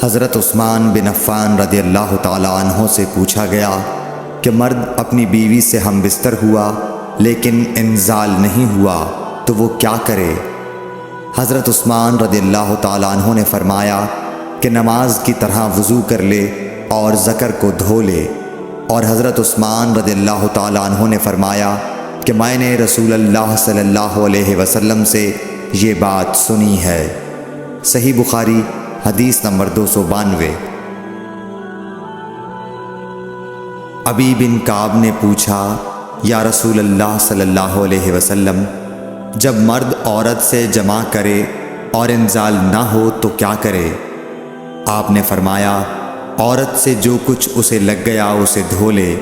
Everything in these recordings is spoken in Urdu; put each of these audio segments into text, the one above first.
حضرت عثمان بن عفان رضی اللہ تعالی عنہ سے پوچھا گیا کہ مرد اپنی بیوی سے ہم بستر ہوا لیکن انزال نہیں ہوا تو وہ کیا کرے؟ حضرت عثمان رضی اللہ تعالی عنہ نے فرمایا کہ نماز کی طرح وضو کر لے اور ذکر کو دھو لے۔ اور حضرت عثمان رضی اللہ تعالی عنہ نے فرمایا کہ میں نے رسول اللہ صلی اللہ علیہ وسلم سے یہ بات سنی ہے۔ صحیح بخاری حدیث نمبر 292۔ ابی بن کعب نے پوچھا، یا رسول اللہ صلی اللہ علیہ وسلم، جب مرد عورت سے جماع کرے اور انزال نہ ہو تو کیا کرے؟ آپ نے فرمایا، عورت سے جو کچھ اسے لگ گیا اسے دھو لے،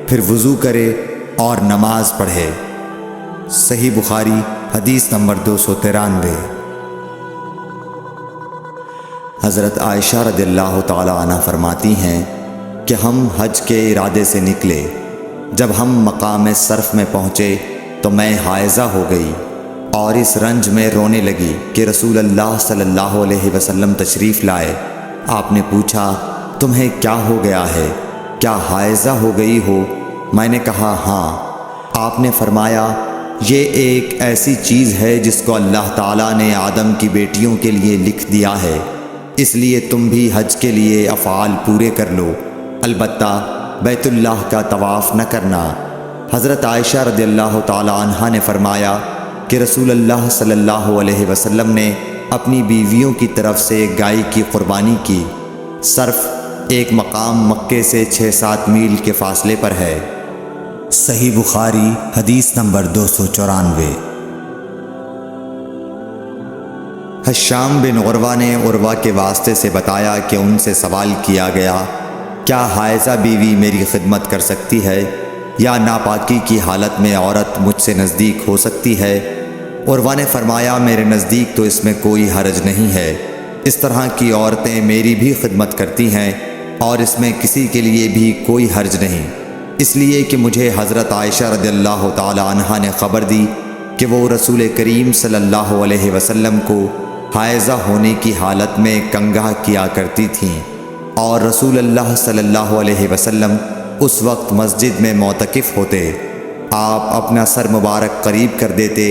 پھر وضو کرے اور نماز پڑھے۔ صحیح بخاری حدیث نمبر 293۔ حضرت عائشہ رضی اللہ تعالی عنہ فرماتی ہیں کہ ہم حج کے ارادے سے نکلے، جب ہم مقام صرف میں پہنچے تو میں حائضہ ہو گئی اور اس رنج میں رونے لگی کہ رسول اللہ صلی اللہ علیہ وسلم تشریف لائے۔ آپ نے پوچھا، تمہیں کیا ہو گیا ہے؟ کیا حائضہ ہو گئی ہو؟ میں نے کہا ہاں۔ آپ نے فرمایا، یہ ایک ایسی چیز ہے جس کو اللہ تعالیٰ نے آدم کی بیٹیوں کے لیے لکھ دیا ہے، اس لیے تم بھی حج کے لیے افعال پورے کر لو، البتہ بیت اللہ کا طواف نہ کرنا۔ حضرت عائشہ رضی اللہ تعالی عنہا نے فرمایا کہ رسول اللہ صلی اللہ علیہ وسلم نے اپنی بیویوں کی طرف سے گائے کی قربانی کی۔ صرف ایک مقام مکے سے 6-7 میل کے فاصلے پر ہے۔ صحیح بخاری حدیث نمبر 294۔ حشام بن عروہ نے عروہ کے واسطے سے بتایا کہ ان سے سوال کیا گیا، کیا حائضہ بیوی میری خدمت کر سکتی ہے یا ناپاکی کی حالت میں عورت مجھ سے نزدیک ہو سکتی ہے؟ عروہ نے فرمایا، میرے نزدیک تو اس میں کوئی حرج نہیں ہے، اس طرح کی عورتیں میری بھی خدمت کرتی ہیں اور اس میں کسی کے لیے بھی کوئی حرج نہیں، اس لیے کہ مجھے حضرت عائشہ رضی اللہ تعالی عنہا نے خبر دی کہ وہ رسول کریم صلی اللہ علیہ وسلم کو حائضہ ہونے کی حالت میں کنگھا کیا کرتی تھیں، اور رسول اللہ صلی اللہ علیہ وسلم اس وقت مسجد میں معتکف ہوتے۔ آپ اپنا سر مبارک قریب کر دیتے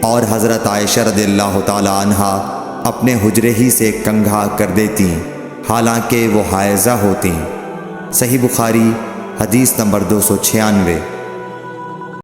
اور حضرت عائشہ رضی اللہ تعالی عنہا اپنے حجرے ہی سے کنگھا کر دیتی، حالانکہ وہ حائضہ ہوتیں۔ صحیح بخاری حدیث نمبر 296۔